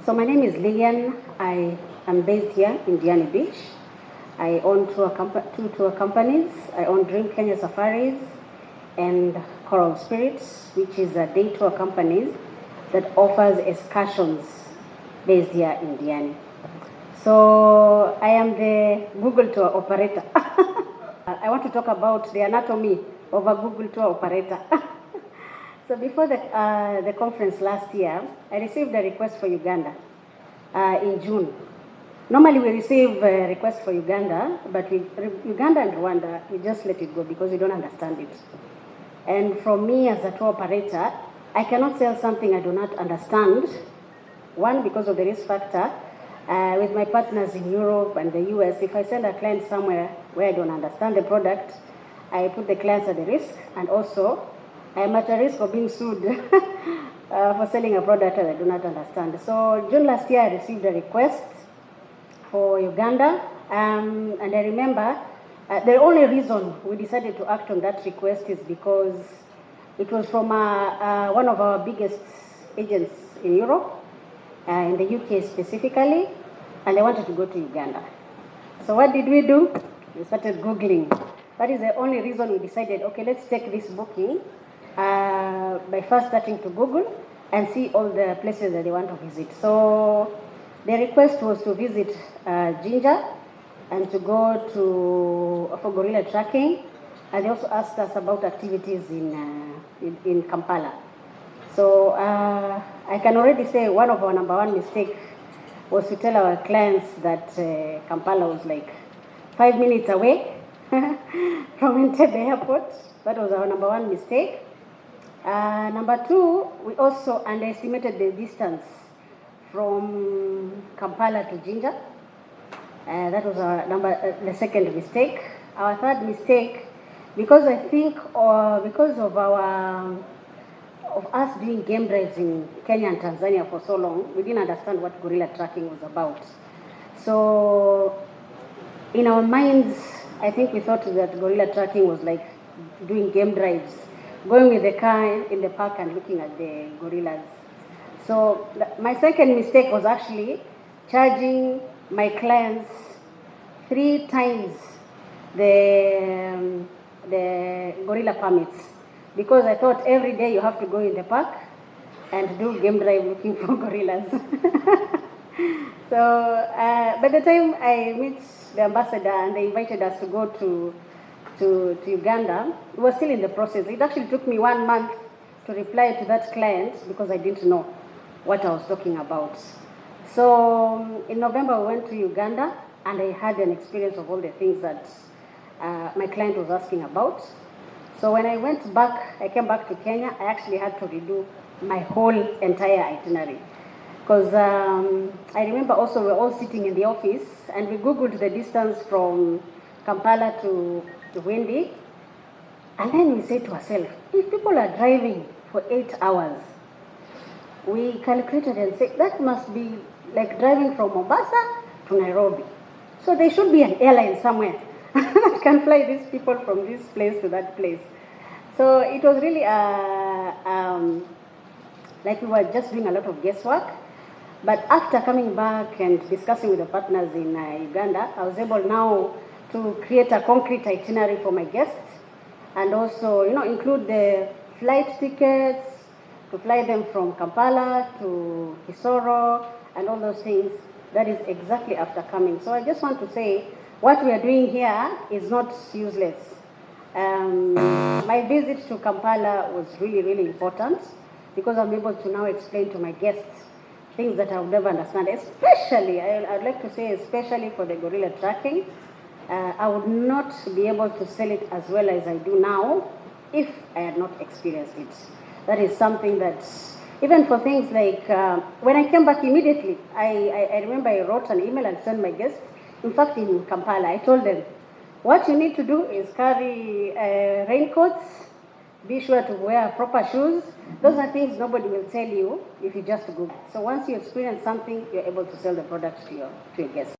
So my name is Lillian. I am based here in Diani Beach. I own two tour companies. I own Dream Kenya Safaris and Coral Spirits, which is a day tour company that offers excursions based here in Diani. So I am the Google tour operator. I want to talk about the anatomy of a Google tour operator. So before the conference last year, I received a request for Uganda in June. Normally we receive requests for Uganda, but Uganda and Rwanda, we just let it go because we don't understand it. And from me as a tour operator, I cannot sell something I do not understand. One, because of the risk factor. With my partners in Europe and the US, if I send a client somewhere where I don't understand the product, I put the clients at the risk, and also I am at a risk of being sued for selling a product that I do not understand. So June last year, I received a request for Uganda, and I remember the only reason we decided to act on that request is because it was from one of our biggest agents in Europe, in the UK specifically, and they wanted to go to Uganda. So what did we do? We started Googling. That is the only reason we decided, okay, let's take this booking by first starting to Google and see all the places that they want to visit. So the request was to visit Jinja and to go for gorilla tracking, and they also asked us about activities in Kampala. So I can already say one of our number one mistake was to tell our clients that Kampala was like 5 minutes away from Entebbe Airport. That was our number one mistake. Number two, we also underestimated the distance from Kampala to Jinja. That was the second mistake. Our third mistake, because I think, because of us doing game drives in Kenya and Tanzania for so long, we didn't understand what gorilla tracking was about. So in our minds, I think we thought that gorilla tracking was like doing game drives, going with the car in the park and looking at the gorillas. So my second mistake was actually charging my clients 3 times the gorilla permits, because I thought every day you have to go in the park and do game drive looking for gorillas. So by the time I meet the ambassador and they invited us to go to Uganda, it was still in the process. It actually took me 1 month to reply to that client because I didn't know what I was talking about. So in November we went to Uganda, and I had an experience of all the things that my client was asking about. So when I went back, I came back to Kenya, I actually had to redo my whole entire itinerary. Because I remember also we were all sitting in the office and we Googled the distance from Kampala to Windi. And then we said to ourselves, if people are driving for 8 hours, we calculated and said that must be like driving from Mombasa to Nairobi. So there should be an airline somewhere that can fly these people from this place to that place. So it was really like we were just doing a lot of guesswork. But after coming back and discussing with the partners in Uganda, I was able now to create a concrete itinerary for my guests, and also, include the flight tickets to fly them from Kampala to Kisoro and all those things. That is exactly after coming. So I just want to say, what we are doing here is not useless. My visit to Kampala was really, really important because I'm able to now explain to my guests things that I would never understand, especially, I'd like to say especially for the gorilla tracking. I would not be able to sell it as well as I do now if I had not experienced it. That is something that, even for things like, when I came back immediately, I remember I wrote an email and sent my guests. In fact, in Kampala, I told them, what you need to do is carry raincoats, be sure to wear proper shoes. Those are things nobody will tell you if you just Google. So once you experience something, you're able to sell the product to your guests.